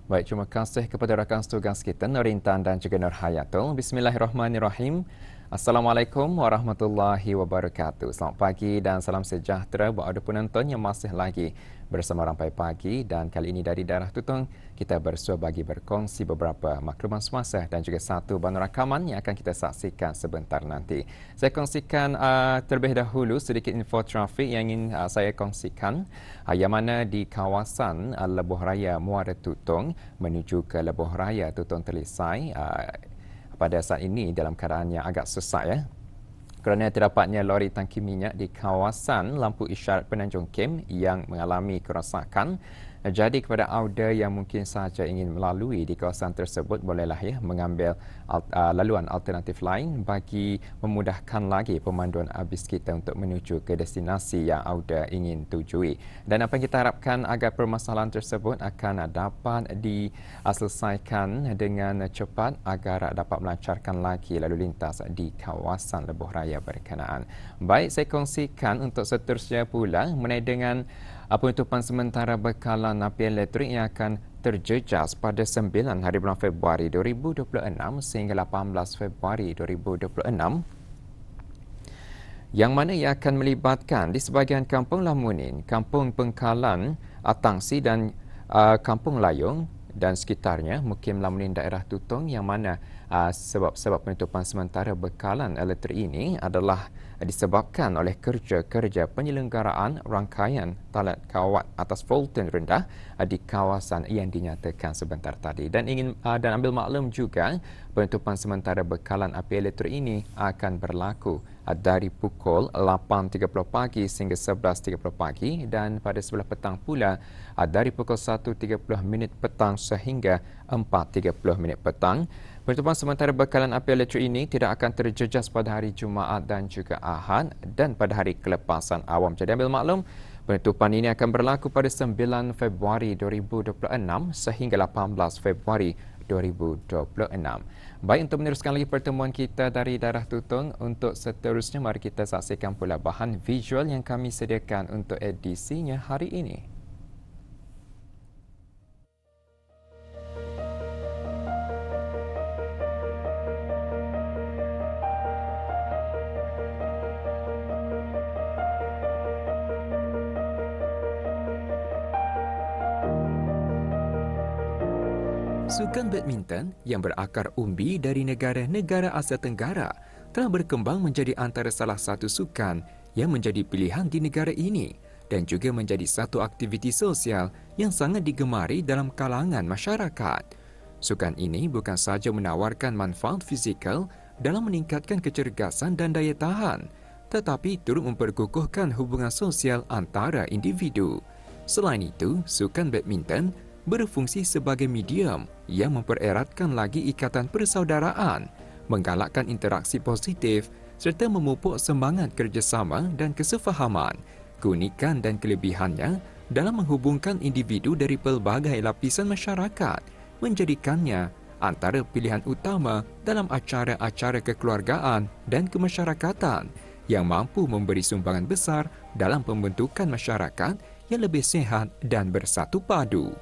Baik, terima kasih kepada rakan setugas kita, Nurintan dan juga Nur Hayatul. Bismillahirrahmanirrahim. Assalamualaikum warahmatullahi wabarakatuh. Selamat pagi dan salam sejahtera buat ada penonton yang masih lagi bersama Rampai Pagi. Dan kali ini dari daerah Tutong, kita bersua bagi berkongsi beberapa maklumat semasa dan juga satu bantu rakaman yang akan kita saksikan sebentar nanti. Saya kongsikan terlebih dahulu sedikit info trafik yang ingin saya kongsikan. Yang mana di kawasan Lebuh Raya Muara Tutong menuju ke Lebuh Raya Tutong Telisai pada saat ini dalam keadaan yang agak sesak kerana terdapatnya lori tangki minyak di kawasan lampu isyarat Penanjung Kem yang mengalami kerosakan. Jadi kepada auda yang mungkin sahaja ingin melalui di kawasan tersebut, bolehlah mengambil laluan alternatif lain bagi memudahkan lagi pemanduan abis kita untuk menuju ke destinasi yang auda ingin tujui. Dan apa yang kita harapkan agar permasalahan tersebut akan dapat diselesaikan dengan cepat agar dapat melancarkan lagi lalu lintas di kawasan Lebuh Raya berkenaan. Baik, saya kongsikan untuk seterusnya pula mengenai dengan penutupan sementara bekalan api elektrik yang akan terjejas pada 9 hari bulan Februari 2026 sehingga 18 Februari 2026 yang mana ia akan melibatkan di sebahagian Kampung Lamunin, Kampung Pengkalan, Atangsi dan Kampung Layung dan sekitarnya, Mukim Lamunin daerah Tutong, yang mana sebab-sebab penutupan sementara bekalan elektrik ini adalah disebabkan oleh kerja-kerja penyelenggaraan rangkaian talat kawat atas volten rendah di kawasan yang dinyatakan sebentar tadi. Dan ambil maklum juga penutupan sementara bekalan api elektrik ini akan berlaku dari pukul 8.30 pagi sehingga 11.30 pagi dan pada sebelah petang pula dari pukul 1.30 minit petang sehingga 4.30 minit petang. Penutupan sementara bekalan api elektrik ini tidak akan terjejas pada hari Jumaat dan juga Ahad dan pada hari kelepasan awam. Jadi ambil maklum, penutupan ini akan berlaku pada 9 Februari 2026 sehingga 18 Februari 2026. Baik, untuk meneruskan lagi pertemuan kita dari daerah Tutong, untuk seterusnya mari kita saksikan pula bahan visual yang kami sediakan untuk edisinya hari ini. Sukan badminton yang berakar umbi dari negara-negara Asia Tenggara telah berkembang menjadi antara salah satu sukan yang menjadi pilihan di negara ini dan juga menjadi satu aktiviti sosial yang sangat digemari dalam kalangan masyarakat. Sukan ini bukan sahaja menawarkan manfaat fizikal dalam meningkatkan kecergasan dan daya tahan, tetapi turut memperkukuhkan hubungan sosial antara individu. Selain itu, sukan badminton berfungsi sebagai medium yang mempereratkan lagi ikatan persaudaraan, menggalakkan interaksi positif serta memupuk semangat kerjasama dan kesefahaman. Keunikan dan kelebihannya dalam menghubungkan individu dari pelbagai lapisan masyarakat menjadikannya antara pilihan utama dalam acara-acara kekeluargaan dan kemasyarakatan yang mampu memberi sumbangan besar dalam pembentukan masyarakat yang lebih sihat dan bersatu padu.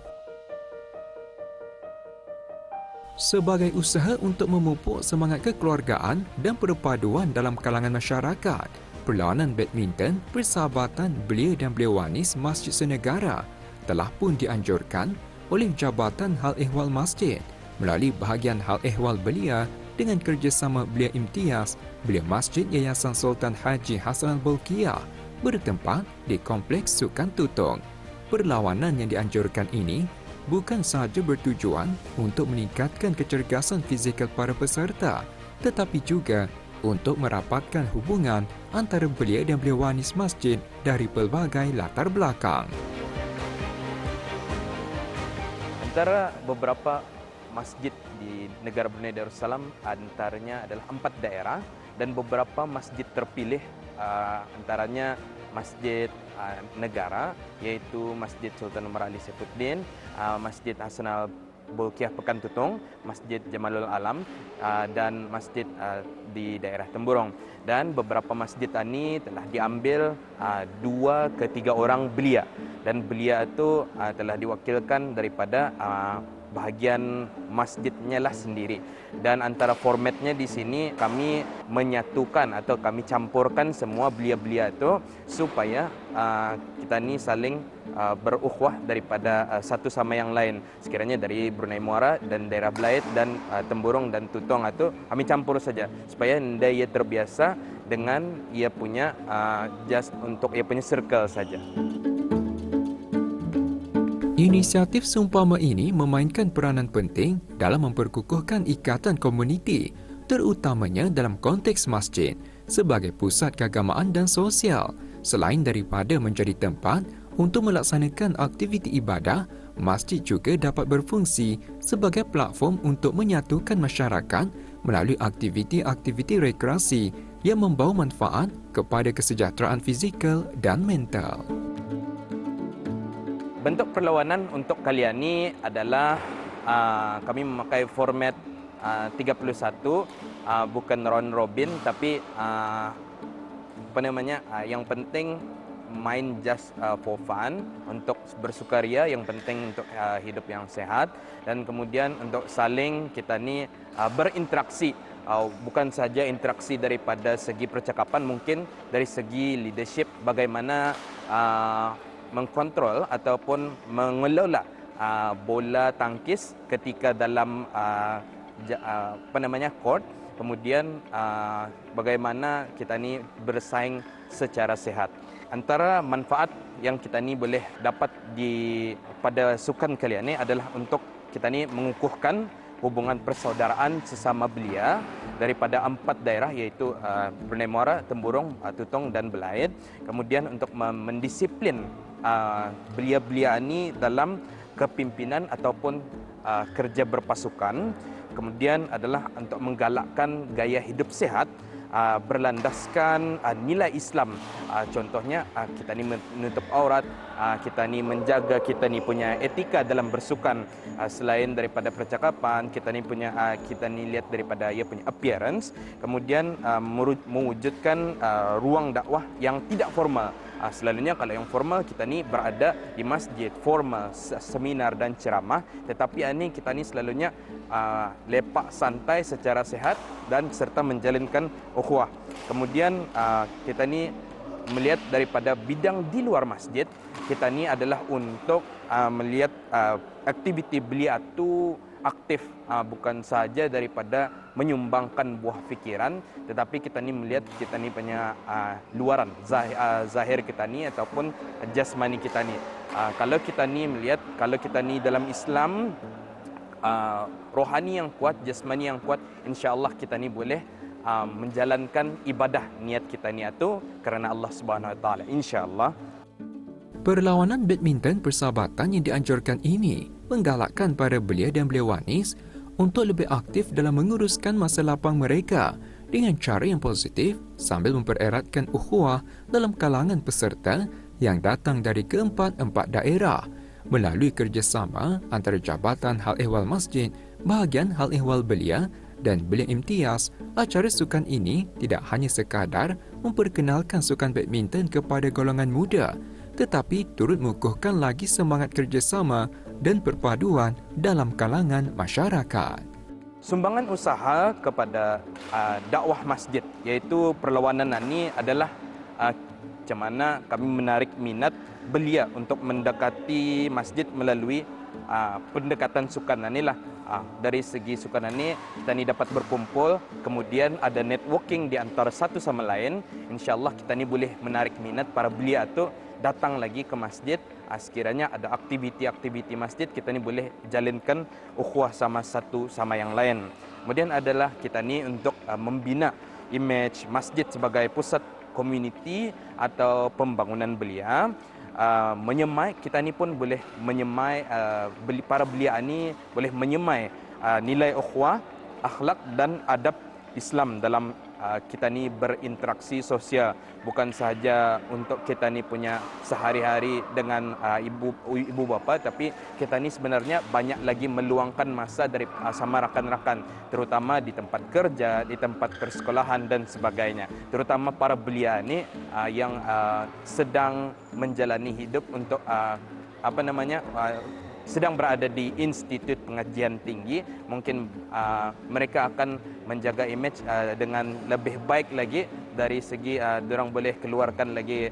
Sebagai usaha untuk memupuk semangat kekeluargaan dan perpaduan dalam kalangan masyarakat, perlawanan badminton Persahabatan Belia dan Beliawanis Masjid Senegara telah pun dianjurkan oleh Jabatan Hal Ehwal Masjid melalui bahagian Hal Ehwal Belia dengan kerjasama Belia Imtiaz, Belia Masjid Yayasan Sultan Haji Hassan Al-Bolkiah bertempat di Kompleks Sukan Tutong. Perlawanan yang dianjurkan ini bukan sahaja bertujuan untuk meningkatkan kecergasan fizikal para peserta, tetapi juga untuk merapatkan hubungan antara belia dan beliawanis masjid dari pelbagai latar belakang. Antara beberapa masjid di negara Brunei Darussalam antaranya adalah 4 daerah dan beberapa masjid terpilih antaranya masjid negara iaitu Masjid Sultan Umar Ali Saifuddin, Masjid Hassan Al-Bolkiah Pekan Tutong, Masjid Jamalul Alam dan masjid di daerah Temburong. Dan beberapa masjid ini telah diambil 2 ke 3 orang belia dan belia itu telah diwakilkan daripada bahagian masjidnya lah sendiri. Dan antara formatnya di sini kami menyatukan atau kami campurkan semua belia-belia itu supaya kita ni saling berukhuwah daripada satu sama yang lain. Sekiranya dari Brunei Muara dan daerah Belait dan Temburong dan Tutong itu kami campur saja supaya dia terbiasa dengan ia punya just untuk ia punya circle saja. Inisiatif seumpama ini memainkan peranan penting dalam memperkukuhkan ikatan komuniti, terutamanya dalam konteks masjid sebagai pusat keagamaan dan sosial. Selain daripada menjadi tempat untuk melaksanakan aktiviti ibadah, masjid juga dapat berfungsi sebagai platform untuk menyatukan masyarakat melalui aktiviti-aktiviti rekreasi yang membawa manfaat kepada kesejahteraan fizikal dan mental. Bentuk perlawanan untuk kali ini adalah kami memakai format 31, bukan round robin, tapi yang penting main just for fun, untuk bersukaria, yang penting untuk hidup yang sehat, dan kemudian untuk saling kita ni berinteraksi. Bukan saja interaksi daripada segi percakapan, mungkin dari segi leadership, bagaimana mengkontrol ataupun mengelola bola tangkis ketika dalam court, kemudian bagaimana kita ni bersaing secara sehat. Antara manfaat yang kita ni boleh dapat pada sukan kali ini adalah untuk kita ni mengukuhkan hubungan persaudaraan sesama belia daripada 4 daerah, iaitu Brunei Muara, Temburong, Tutong dan Belait. Kemudian untuk mendisiplin belia-belia ini dalam kepimpinan ataupun kerja berpasukan. Kemudian adalah untuk menggalakkan gaya hidup sehat berlandaskan nilai Islam. Contohnya kita ni menutup aurat, kita ni menjaga kita ni punya etika dalam bersukan. Selain daripada percakapan, kita ni lihat daripada ia punya appearance. Kemudian mewujudkan ruang dakwah yang tidak formal. Selalunya kalau yang formal kita ni berada di masjid formal, seminar dan ceramah, tetapi ini kita ni selalunya lepak santai secara sehat dan serta menjalinkan ukhuwah. Kemudian kita ni melihat daripada bidang di luar masjid, kita ni adalah untuk melihat aktiviti belia itu aktif, bukan saja daripada menyumbangkan buah fikiran, tetapi kita ni melihat kita ni punya luaran zahir kita ni ataupun jasmani kita ni. Kalau kita ni melihat, kalau kita ni dalam Islam rohani yang kuat, jasmani yang kuat, insya-Allah kita ni boleh menjalankan ibadah niat kita ni itu kerana Allah Subhanahu Wa Taala, insya-Allah. Perlawanan badminton persahabatan yang dianjurkan ini menggalakkan para belia dan beliawanis untuk lebih aktif dalam menguruskan masa lapang mereka dengan cara yang positif sambil mempereratkan ukhuwah dalam kalangan peserta yang datang dari keempat-empat daerah melalui kerjasama antara Jabatan Hal Ehwal Masjid, Bahagian Hal Ehwal Belia dan Belia Imtiaz. Acara sukan ini tidak hanya sekadar memperkenalkan sukan badminton kepada golongan muda, tetapi turut mengukuhkan lagi semangat kerjasama dan perpaduan dalam kalangan masyarakat. Sumbangan usaha kepada dakwah masjid, iaitu perlawanan ini adalah macam mana kami menarik minat belia untuk mendekati masjid melalui pendekatan sukan inilah. Dari segi sukan ini kita ni dapat berkumpul, kemudian ada networking di antara satu sama lain. InsyaAllah kita ni boleh menarik minat para belia itu datang lagi ke masjid. Sekiranya ada aktiviti-aktiviti masjid, kita ni boleh jalinkan ukhuwah sama satu sama yang lain. Kemudian adalah kita ni untuk membina image masjid sebagai pusat komuniti atau pembangunan belia. Menyemai, kita ni pun boleh menyemai, para belia ni boleh menyemai nilai ukhuwah, akhlak dan adab Islam dalam kita ni berinteraksi sosial, bukan sahaja untuk kita ni punya sehari-hari dengan ibu bapa, tapi kita ni sebenarnya banyak lagi meluangkan masa dari sama rakan-rakan, terutama di tempat kerja, di tempat persekolahan dan sebagainya. Terutama para belia ni yang sedang menjalani hidup untuk sedang berada di institut pengajian tinggi, mungkin mereka akan menjaga image dengan lebih baik lagi dari segi diorang boleh keluarkan lagi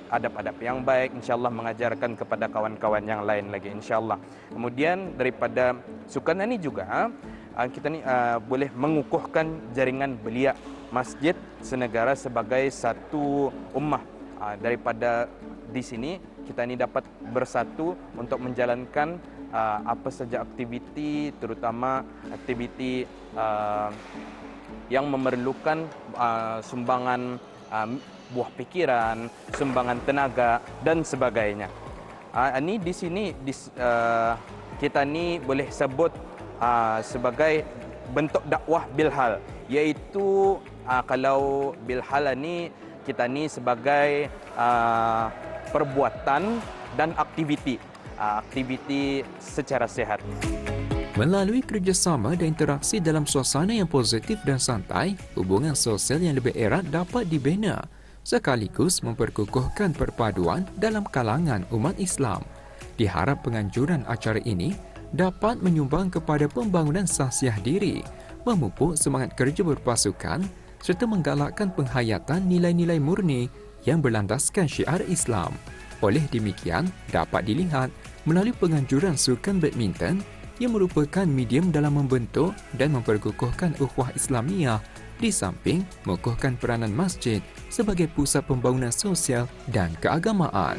adab-adab yang baik, insyaallah mengajarkan kepada kawan-kawan yang lain lagi insyaallah. Kemudian daripada sukan ini juga kita ni boleh mengukuhkan jaringan belia masjid senegara sebagai satu ummah. Daripada di sini kita ni dapat bersatu untuk menjalankan apa saja aktiviti, terutama aktiviti yang memerlukan sumbangan buah pikiran, sumbangan tenaga dan sebagainya. Ini di sini kita ni boleh sebut sebagai bentuk dakwah bilhal, iaitu kalau bilhal ni kita ni sebagai perbuatan dan aktiviti secara sehat. Melalui kerjasama dan interaksi dalam suasana yang positif dan santai, hubungan sosial yang lebih erat dapat dibina, sekaligus memperkukuhkan perpaduan dalam kalangan umat Islam. Diharap penganjuran acara ini dapat menyumbang kepada pembangunan sahsiah diri, memupuk semangat kerja berpasukan serta menggalakkan penghayatan nilai-nilai murni yang berlandaskan syiar Islam. Oleh demikian, dapat dilihat melalui penganjuran sukan badminton yang merupakan medium dalam membentuk dan memperkukuhkan ukhuwah Islamiyah di samping mengukuhkan peranan masjid sebagai pusat pembangunan sosial dan keagamaan.